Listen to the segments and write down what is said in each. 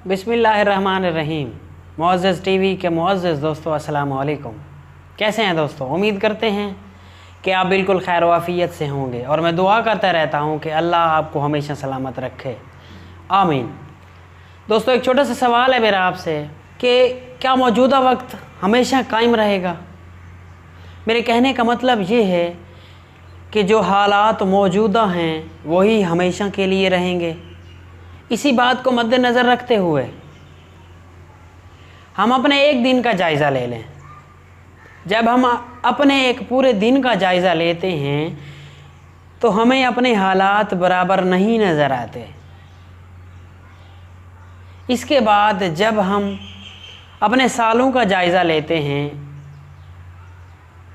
बिस्मिल्लाहिर्रहमानिर्रहीम। मुअज़्ज़ज़ टीवी के मुअज़्ज़ज़ दोस्तों, अस्सलाम वालेकुम। कैसे हैं दोस्तों? उम्मीद करते हैं कि आप बिल्कुल खैर वाफ़ियत से होंगे और मैं दुआ करता रहता हूं कि अल्लाह आपको हमेशा सलामत रखे, आमीन। दोस्तों, एक छोटा सा सवाल है मेरा आपसे कि क्या मौजूदा वक्त हमेशा कायम रहेगा? मेरे कहने का मतलब ये है कि जो हालात मौजूदा हैं वही हमेशा के लिए रहेंगे। इसी बात को मद्देनज़र रखते हुए हम अपने एक दिन का जायज़ा ले लें। जब हम अपने एक पूरे दिन का जायज़ा लेते हैं तो हमें अपने हालात बराबर नहीं नज़र आते। इसके बाद जब हम अपने सालों का जायज़ा लेते हैं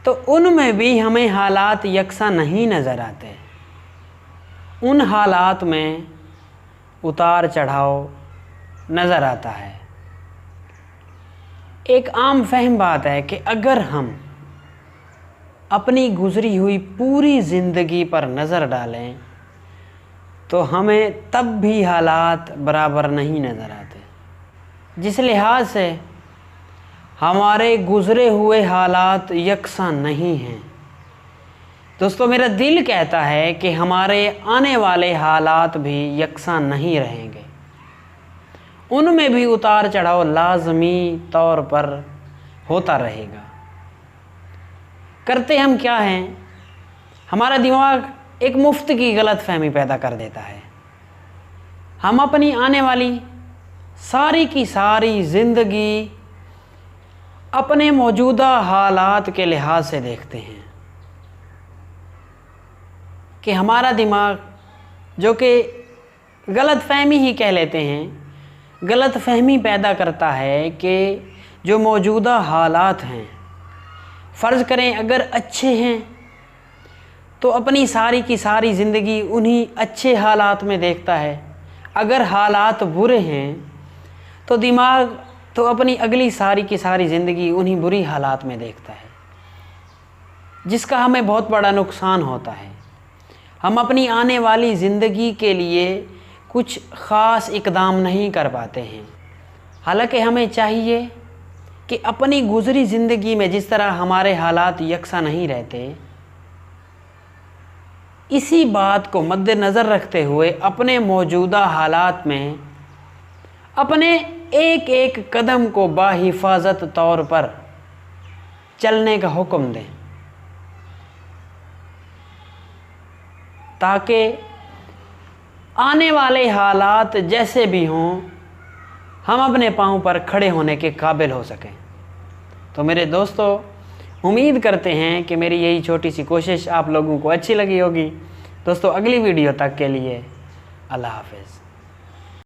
तो उनमें भी हमें हालात यकसा नहीं नज़र आते। उन हालात में उतार चढ़ाव नज़र आता है। एक आम फहम बात है कि अगर हम अपनी गुज़री हुई पूरी ज़िंदगी पर नज़र डालें तो हमें तब भी हालात बराबर नहीं नज़र आते। जिस लिहाज से हमारे गुज़रे हुए हालात यकसा नहीं हैं। दोस्तों, मेरा दिल कहता है कि हमारे आने वाले हालात भी यकसा नहीं रहेंगे। उनमें भी उतार चढ़ाव लाज़मी तौर पर होता रहेगा। करते हम क्या हैं? हमारा दिमाग एक मुफ्त की गलत फहमी पैदा कर देता है। हम अपनी आने वाली सारी की सारी ज़िंदगी अपने मौजूदा हालात के लिहाज से देखते हैं कि हमारा दिमाग, जो कि गलत फहमी ही कह लेते हैं, गलत फहमी पैदा करता है कि जो मौजूदा हालात हैं, फ़र्ज़ करें अगर अच्छे हैं तो अपनी सारी की सारी ज़िंदगी उन्हीं अच्छे हालात में देखता है। अगर हालात बुरे हैं तो दिमाग तो अपनी अगली सारी की सारी ज़िंदगी उन्हीं बुरी हालात में देखता है, जिसका हमें बहुत बड़ा नुकसान होता है। हम अपनी आने वाली ज़िंदगी के लिए कुछ ख़ास इक़दाम नहीं कर पाते हैं। हालांकि हमें चाहिए कि अपनी गुज़री ज़िंदगी में जिस तरह हमारे हालात यकसा नहीं रहते, इसी बात को मद्देनज़र रखते हुए अपने मौजूदा हालात में अपने एक एक कदम को बाहिफाजत तौर पर चलने का हुक्म दें, ताकि आने वाले हालात जैसे भी हों हम अपने पाँव पर खड़े होने के काबिल हो सकें। तो मेरे दोस्तों, उम्मीद करते हैं कि मेरी यही छोटी सी कोशिश आप लोगों को अच्छी लगी होगी। दोस्तों, अगली वीडियो तक के लिए अल्लाह हाफ़िज़।